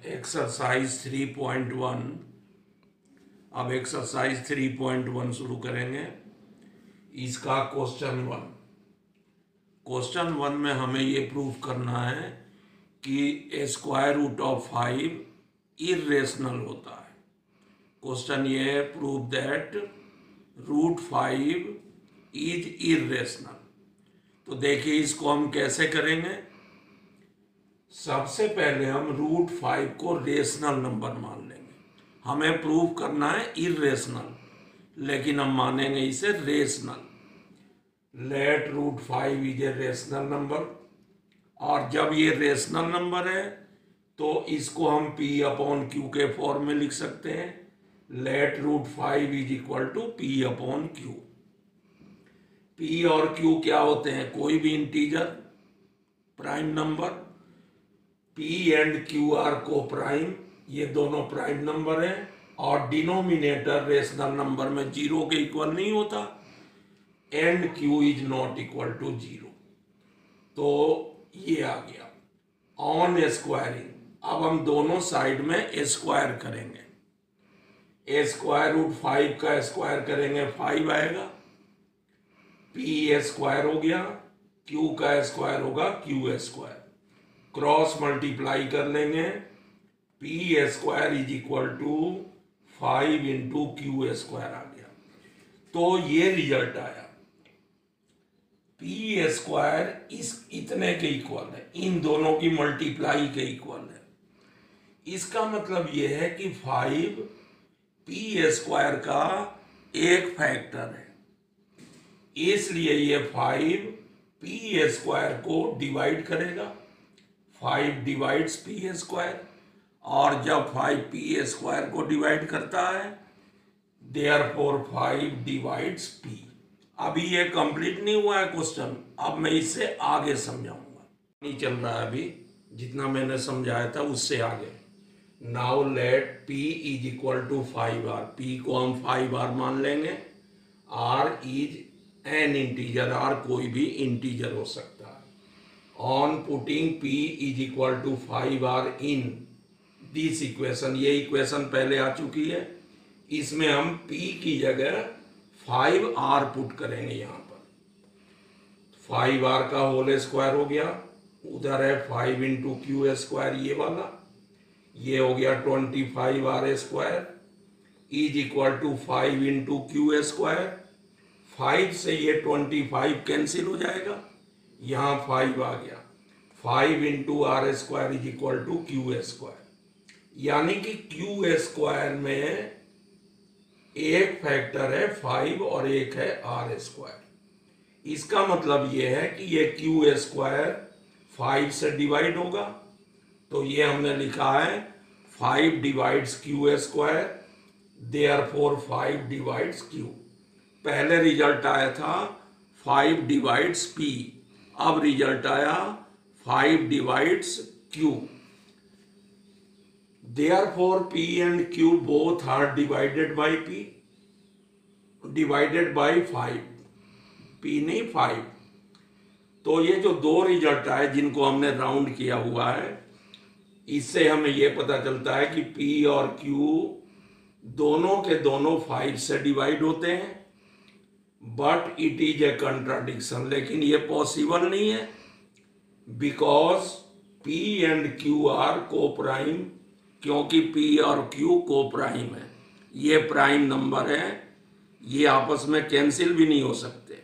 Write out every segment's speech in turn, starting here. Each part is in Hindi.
एक्सरसाइज 3.1। अब एक्सरसाइज 3.1 शुरू करेंगे। इसका क्वेश्चन वन में हमें ये प्रूव करना है कि स्क्वायर रूट ऑफ 5 इर्रेशनल होता है। क्वेश्चन ये है, prove that root 5 is irrational. तो देखिए इसको हम कैसे करेंगे। सबसे पहले हम रूट 5 को रेशनल नंबर मान लेंगे। हमें प्रूव करना है इर्रेशनल, लेकिन हम मानेंगे इसे rational. Let root 5 is a rational number. और जब ये रेशनल नंबर है तो इसको हम P अपॉन Q के फॉर्म में लिख सकते हैं। Let root 5 is equal to P upon Q। P और Q क्या होते हैं? कोई भी integer prime number. P and Q are coprime, ये दोनों प्राइम नंबर हैं। और डिनोमिनेटर रेशनल नंबर में 0 के इक्वल नहीं होता। And Q is not equal to 0। तो ये आ गया ऑन स्क्वायरिंग। अब हम दोनों साइड में स्क्वायर करेंगे। स्क्वायर रूट 5 का स्क्वायर करेंगे 5 आएगा। P स्क्वायर हो गया, Q का स्क्वायर होगा Q स्क्वायर। क्रॉस मल्टीप्लाई कर लेंगे। P square is equal to 5 into Q square आ गया। तो ये रिजल्ट आया। P स्क्वायर इस इतने के इक्वल है, इन दोनों की मल्टीप्लाई के इक्वल है। इसका मतलब ये है कि 5 P स्क्वायर का एक फैक्टर है, इसलिए ये 5 P स्क्वायर को डिवाइड करेगा। 5 डिवाइड्स P स्क्वायर, और जब 5 P स्क्वायर को डिवाइड करता है देयरफॉर 5 डिवाइड्स P। अभी ये कंप्लीट नहीं हुआ है क्वेश्चन, अब मैं इससे आगे समझाऊंगा। नहीं चल रहा है अभी, जितना मैंने समझाया था उससे आगे। Now let P is equal to 5R। P को हम 5R मान लेंगे। R is an integer, R कोई भी इंटीजर हो सकता है। On putting P is equal to 5R in this equation, ये इक्वेशन पहले आ चुकी है, इसमें हम P की जगह 5R पुट करेंगे। यहाँ पर 5R का होल स्क्वायर हो गया, उधर है 5 इंटू Q स्क्वायर, ये वाला, ये हो गया 25R square is equal to 5 into Q square. 5 से ये 25 कैंसिल हो जाएगा, यहाँ 5 आ गया। 5 into R square is equal to Q square. यानी कि Q स्क्वायर में एक फैक्टर है 5 और एक है R स्क्वायर। इसका मतलब ये है कि ये Q स्क्वायर 5 से डिवाइड होगा। तो ये हमने लिखा है 5 divides Q square, therefore 5 divides Q। पहले रिजल्ट आया था 5 डिवाइड्स P, अब रिजल्ट आया 5 divides Q। Therefore P and Q both are divided by P, divided by 5, P नहीं 5। तो ये जो दो रिजल्ट आए जिनको हमने राउंड किया हुआ है, इससे हमें ये पता चलता है कि P और Q दोनों के दोनों 5 से डिवाइड होते हैं। But it is a contradiction, लेकिन ये पॉसिबल नहीं है, because P and Q are coprime. क्योंकि P और Q को प्राइम है, ये प्राइम नंबर है, ये आपस में कैंसिल भी नहीं हो सकते,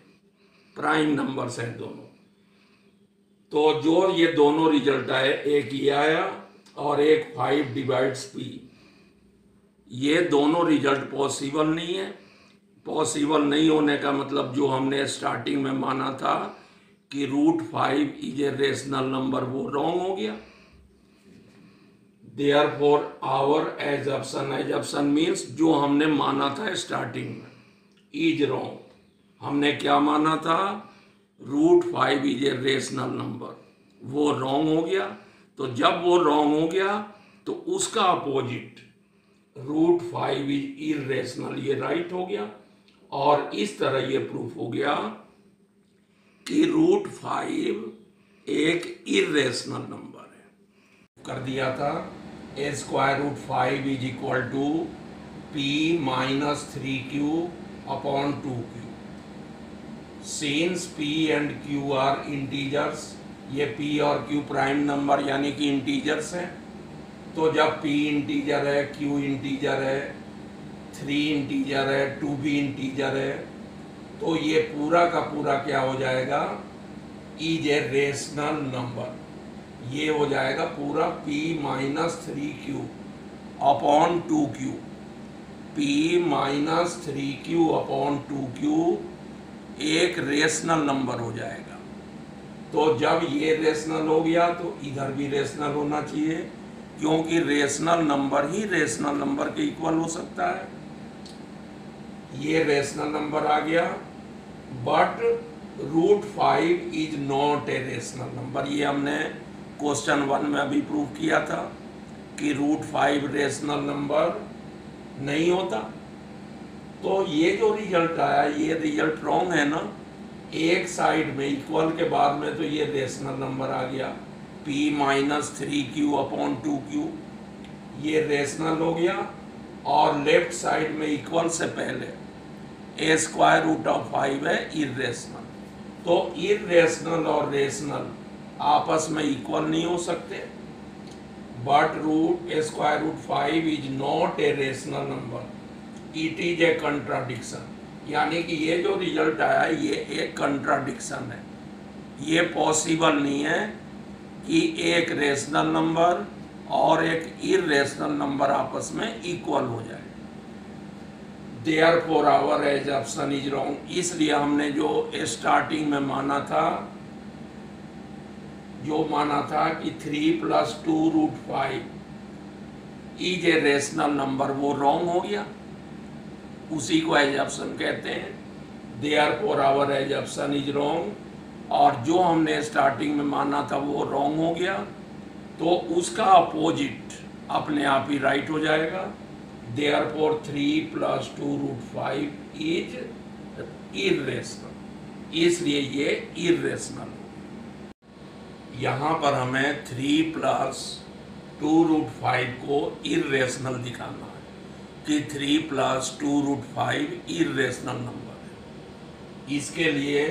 प्राइम नंबर्स हैं दोनों। तो जो ये दोनों रिजल्ट आए, एक ये आया और एक 5 डिवाइड्स P, ये दोनों रिजल्ट पॉसिबल नहीं है। पॉसिबल नहीं होने का मतलब जो हमने स्टार्टिंग में माना था कि root 5 is a rational number, वो रॉन्ग हो गया। Therefore our assumption means जो हमने माना था स्टार्टिंग में इज रॉन्ग। हमने क्या माना था? Root 5 is a rational number, वो रॉन्ग हो गया। तो जब वो रॉन्ग हो गया तो उसका अपोजिट रूट 5 इज इर्रेशनल, ये राइट हो गया। और इस तरह ये प्रूफ हो गया कि रूट 5 एक इर्रेशनल नंबर है। कर दिया था a square root 5 is equal to P minus 3q upon 2q। Since p and q are integers, ये p और q प्राइम नंबर यानी कि इंटीजर्स हैं, तो जब p इंटीजर है, q इंटीजर है, 3 इंटीजर है, 2 भी इंटीजर है, तो ये पूरा का पूरा क्या हो जाएगा, इज ए रेशनल नंबर। ये हो जाएगा पूरा p minus 3q upon 2q। p minus 3q upon 2q एक रेशनल नंबर हो जाएगा। तो जब ये रेशनल हो गया तो इधर भी रेशनल होना चाहिए, क्योंकि रेशनल नंबर ही रेशनल नंबर के इक्वल हो सकता है। ये रेशनल नंबर आ गया, but root 5 is not a rational number. ये हमने क्वेश्चन 1 में अभी प्रूव किया था कि रूट 5 रेशनल नंबर नहीं होता। तो ये जो रिजल्ट आया, ये रिजल्ट रॉन्ग है ना। एक साइड में इक्वल के बाद में तो ये रेशनल नंबर आ गया p minus 3q upon 2q, ये रेशनल हो गया। और लेफ्ट साइड में इक्वल से पहले ए स्क्वायर रूट ऑफ 5 है इरेशनल। तो इरेशनल और रेशनल आपस में इक्वल नहीं हो सकते। But root a square root 5 is not a rational number, it is a contradiction. यानी कि ये जो रिजल्ट आया ये एक कंट्राडिक्शन है। ये पॉसिबल नहीं है कि एक रेशनल नंबर और एक इरेशनल नंबर आपस में इक्वल हो जाए। Therefore our assumption is wrong। इसलिए हमने जो स्टार्टिंग में माना था कि 3 + 2 root 5 is a rational number, वो रॉन्ग हो गया। उसी को एजप्शन कहते हैं। Therefore our assumption is wrong। और जो हमने स्टार्टिंग में माना था वो रॉन्ग हो गया, तो उसका अपोजिट अपने आप ही राइट हो जाएगा। Therefore 3 + 2 रूट 5 इज इरेशनल, इसलिए ये इरेशनल। यहाँ पर हमें 3 + 2 रूट 5 को इरेशनल दिखाना है कि 3 + 2 रूट 5 इरेशनल नंबर है। इसके लिए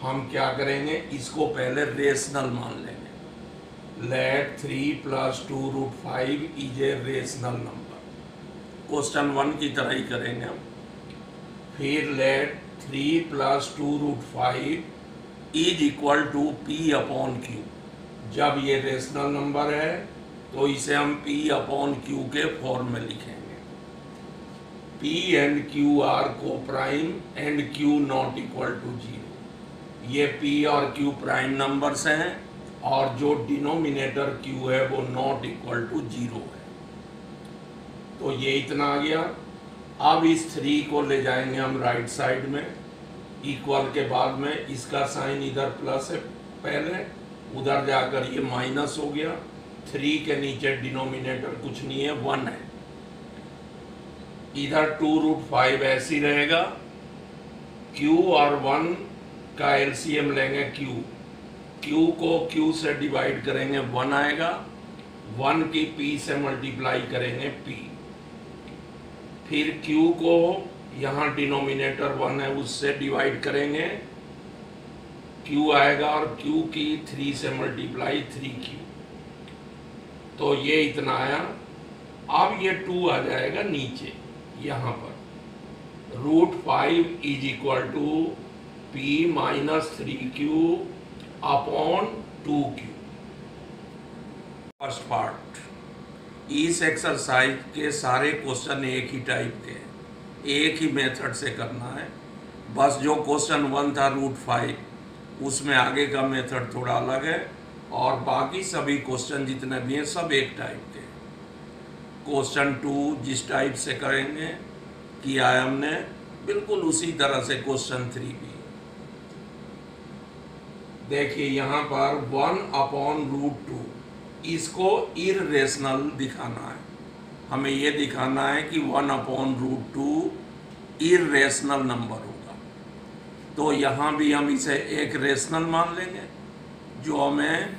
हम क्या करेंगे, इसको पहले रेशनल मान लेंगे। Let 3 + 2 root 5 is a rational number. Question 1 की तरह ही करेंगे हम। फिर let 3 + 2 root 5 is equal to p upon q। जब ये रेशनल नंबर है तो इसे हम p अपॉन q के फॉर्म में लिखेंगे। p and q are coprime and q not equal to 0। ये p और q प्राइम नंबर्स हैं और जो डिनोमिनेटर q है वो नॉट इक्वल टू 0 है। तो ये इतना आ गया। अब इस 3 को ले जाएंगे हम राइट साइड में, इक्वल के बाद में इसका साइन इधर प्लस है पहले, उधर जाकर ये माइनस हो गया। 3 के नीचे डिनोमिनेटर कुछ नहीं है, 1 है। इधर 2 रूट 5 ऐसी रहेगा। q और 1 का एलसीएम लेंगे q को q से डिवाइड करेंगे 1 आएगा। 1 की p से मल्टीप्लाई करेंगे p। फिर q को यहाँ डिनोमिनेटर 1 है उससे डिवाइड करेंगे, q आएगा और q की 3 से मल्टीप्लाई 3q। तो ये इतना आया। अब ये 2 आ जाएगा नीचे यहाँ पर। Root 5 is equal to p minus 3q upon 2q। First part. इस एक्सरसाइज के सारे क्वेश्चन एक ही टाइप के, एक ही मेथड से करना है। बस जो क्वेश्चन 1 था रूट 5, उसमें आगे का मेथड थोड़ा अलग है, और बाकी सभी क्वेश्चन जितने भी हैं सब एक टाइप के। क्वेश्चन 2 जिस टाइप से करेंगे किया है हमने, बिल्कुल उसी तरह से क्वेश्चन 3 भी। देखिए यहाँ पर 1/√2, इसको इरेशनल दिखाना है। हमें ये दिखाना है कि 1/√2 इरेशनल नंबर होगा। तो यहाँ भी हम इसे एक रेशनल मान लेंगे, जो हमें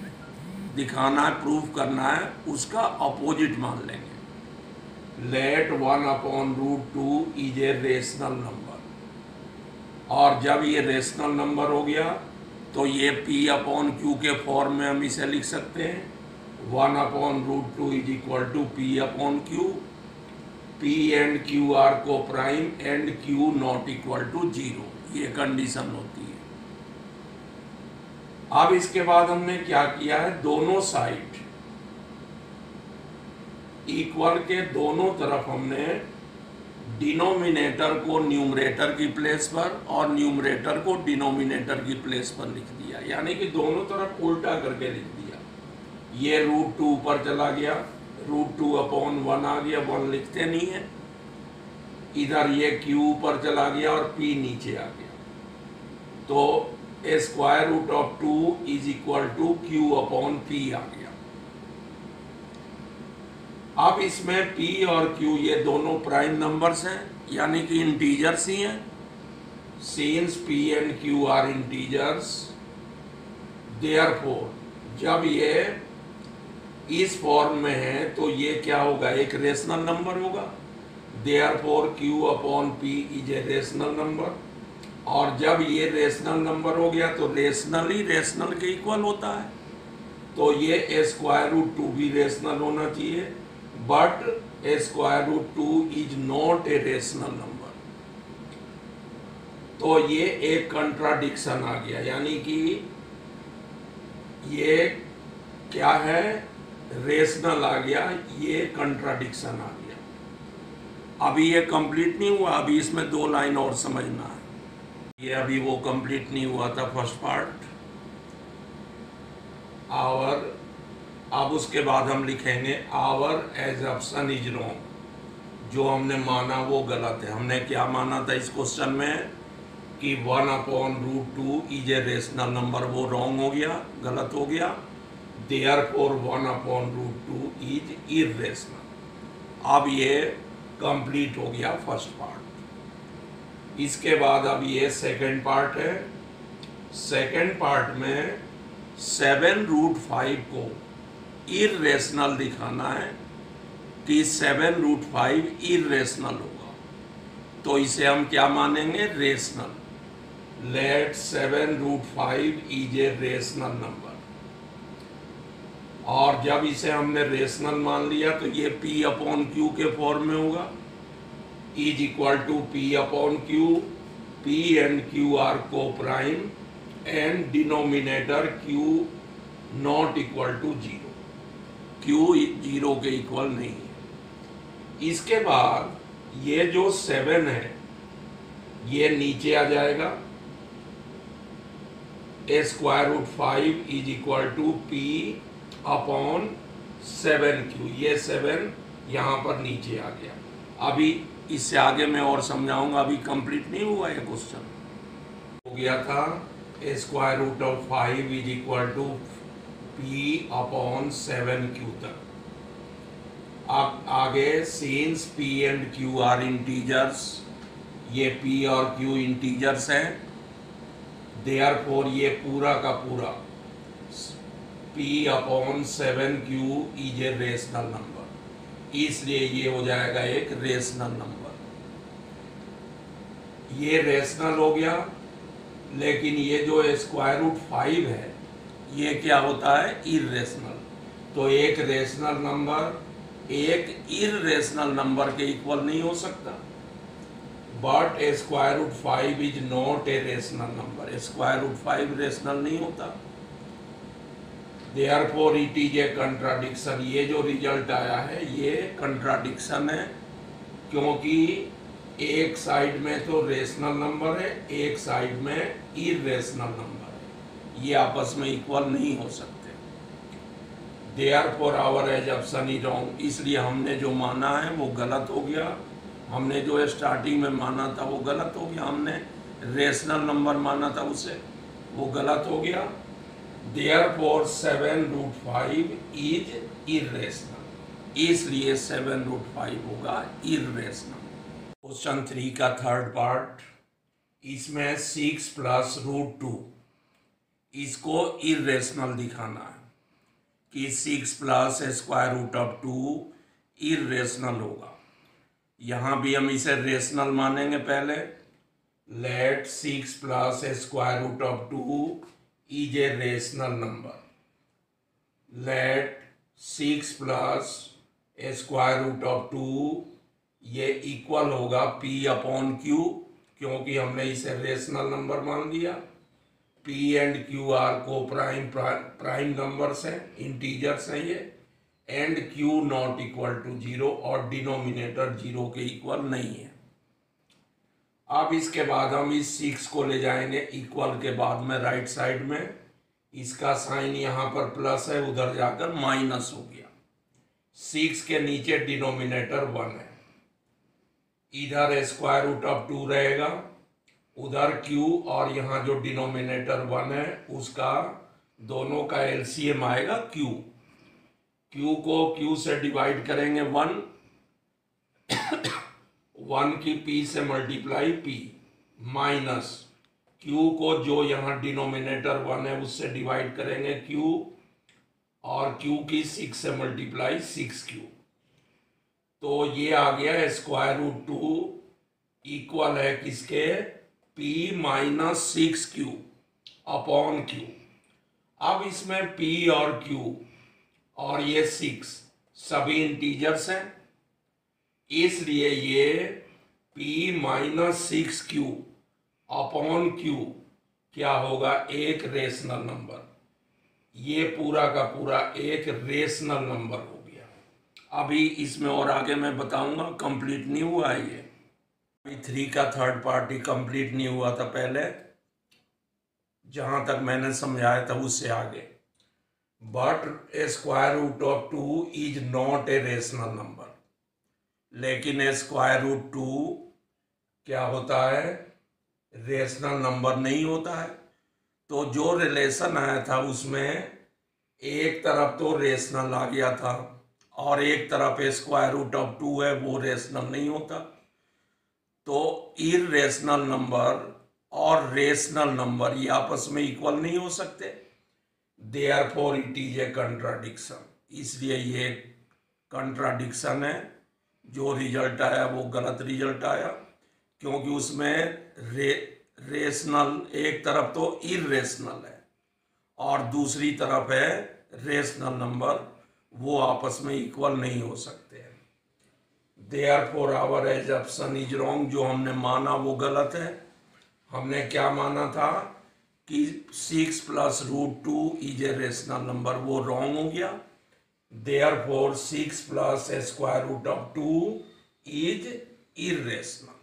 दिखाना है, प्रूफ करना है, उसका अपोजिट मान लेंगे। Let 1/√2 is a rational number, और जब ये रेशनल नंबर हो गया तो ये P/Q के फॉर्म में हम इसे लिख सकते हैं। 1/√2 is equal to P/Q, P and Q are coprime and Q not equal to 0, ये कंडीशन होती है। अब इसके बाद हमने क्या किया है, दोनों साइड इक्वल के दोनों तरफ हमने डिनोमिनेटर को न्यूमरेटर की प्लेस पर और न्यूमरेटर को डिनोमिनेटर की प्लेस पर लिख दिया, यानी कि दोनों तरफ उल्टा करके लिख दिया। ये √2 ऊपर चला गया, √2/1 आ गया, 1 लिखते नहीं है। इधर ये Q ऊपर चला गया और P नीचे आ गया, तो √2 इज इक्वल टू Q/P आ गया। अब इसमें P और Q ये दोनों प्राइम नंबर्स हैं, यानी कि इंटीजर्स ही हैं। Since P and Q are integers, therefore जब ये इस फॉर्म में है तो ये क्या होगा, एक रेशनल नंबर होगा। Therefore Q/P is a rational number, और जब ये रेशनल नंबर हो गया तो रेशनल ही रेशनल के इक्वल होता है, तो ये √2 भी रेशनल होना चाहिए, but √2 is not a rational number. तो ये एक कंट्राडिक्शन आ गया, यानी कि ये क्या है, रेशनल आ गया, ये कंट्राडिक्शन आ गया। अभी ये कंप्लीट नहीं हुआ, अभी इसमें 2 लाइन और समझना है। ये अभी वो कंप्लीट नहीं हुआ था फर्स्ट पार्ट, आवर। अब उसके बाद हम लिखेंगे आवर एजम्पशन इज रॉन्ग, जो हमने माना वो गलत है। हमने क्या माना था इस क्वेश्चन में कि 1/√2 इज ए रेशनल नंबर, वो रॉन्ग हो गया, गलत हो गया। Therefore 1/√2 is irrational. अब ये कंप्लीट हो गया फर्स्ट पार्ट। इसके बाद अब ये सेकंड पार्ट है। सेकंड पार्ट में 7√5 को इर्रेशनल दिखाना है कि 7√5 इर्रेशनल होगा, तो इसे हम क्या मानेंगे, rational. Let 7√5 is a rational number, और जब इसे हमने रेशनल मान लिया तो ये P/Q के फॉर्म में होगा, is equal to P/Q, P and Q are coprime and denominator Q not equal to 0, Q 0 के इक्वल नहीं है। इसके बाद ये जो 7 है ये नीचे आ जाएगा, √5 इज इक्वल टू P/7Q, ये 7 यहाँ पर नीचे आ गया। अभी इससे आगे मैं और समझाऊंगा, अभी कंप्लीट नहीं हुआ ये क्वेश्चन। हो गया था √5 इज इक्वल टू P/7Q तक। अब आगे since P and Q are integers, ये P और Q इंटीजर्स हैं, देयरफॉर ये पूरा का पूरा P/7Q is a rational number, इसलिए ये हो जाएगा एक रेशनल नंबर। ये रेशनल हो गया, लेकिन ये जो √5 है ये क्या होता है, इर्रेशनल। तो एक रेशनल नंबर एक इर्रेशनल नंबर के इक्वल नहीं हो सकता, but √5 is not a rational number, √5 rational नहीं होता। Therefore it is a contradiction, ये जो रिजल्ट आया है ये कंट्राडिक्शन है, क्योंकि एक साइड में तो रेशनल नंबर है, एक साइड में इर्रेशनल नंबर है, ये आपस में इक्वल नहीं हो सकते। Therefore our assumption is wrong, इसलिए हमने जो माना है वो गलत हो गया। हमने जो स्टार्टिंग में माना था वो गलत हो गया, हमने रेशनल नंबर माना था उसे, वो गलत हो गया। देयरफॉर 7√5 इज इर्रेशनल, इसलिए 7√5 होगा इर्रेशनल। क्वेश्चन 3 का थर्ड पार्ट, इसमें 6 + √2 इसको इर्रेशनल दिखाना है। कि 6 plus square root of 2 irrational होगा। यहाँ भी हम इसे रेशनल मानेंगे पहले। Let 6 plus square root of 2 is a rational number. Let 6 plus square root of 2 ये इक्वल होगा P अपॉन Q, क्योंकि हमने इसे रेशनल नंबर मान लिया। P and Q are coprime numbers हैं, इंटीजर्स हैं ये, and Q not equal to 0 और डिनोमिनेटर 0 के इक्वल नहीं है। अब इसके बाद हम इस 6 को ले जाएंगे इक्वल के बाद में राइट साइड में। इसका साइन यहाँ पर प्लस है, उधर जाकर माइनस हो गया। 6 के नीचे डिनोमिनेटर 1 है, इधर स्क्वायर रूट ऑफ 2 रहेगा, उधर Q और यहाँ जो डिनोमिनेटर 1 है उसका दोनों का एलसीएम आएगा Q। Q को Q से डिवाइड करेंगे 1, 1 की P से मल्टीप्लाई P, माइनस Q को जो यहाँ डिनोमिनेटर 1 है उससे डिवाइड करेंगे Q, और Q की 6 से मल्टीप्लाई 6Q। तो ये आ गया स्क्वायर रूट 2 इक्वल है किसके, P minus 6Q upon Q। अब इसमें P और Q और ये 6 सभी इंटीजर्स हैं, इसलिए ये P minus 6Q upon Q क्या होगा, एक रेशनल नंबर। ये पूरा का पूरा एक रेशनल नंबर हो गया। अभी इसमें और आगे मैं बताऊंगा, कंप्लीट नहीं हुआ है ये। अभी 3 का थर्ड पार्टी कंप्लीट नहीं हुआ था पहले, जहां तक मैंने समझाया था उससे आगे। But square root of 2 is not a rational number. लेकिन स्क्वायर रूट 2 क्या होता है, रेशनल नंबर नहीं होता है। तो जो रिलेशन आया था उसमें एक तरफ तो रेशनल आ गया था और एक तरफ स्क्वायर रूट ऑफ 2 है, वो रेशनल नहीं होता। तो इरेशनल नंबर और रेशनल नंबर ये आपस में इक्वल नहीं हो सकते, therefore it is a contradiction. इसलिए ये कंट्राडिक्शन है। जो रिजल्ट आया वो गलत रिजल्ट आया, क्योंकि उसमें रेशनल एक तरफ तो इरेशनल है और दूसरी तरफ है रेशनल नंबर, वो आपस में इक्वल नहीं हो सकते हैं। Therefore our assumption is wrong. जो हमने माना वो गलत है। हमने क्या माना था कि 6 plus root 2 is a rational number, वो रॉन्ग हो गया। Therefore 6 plus square root of 2 is irrational.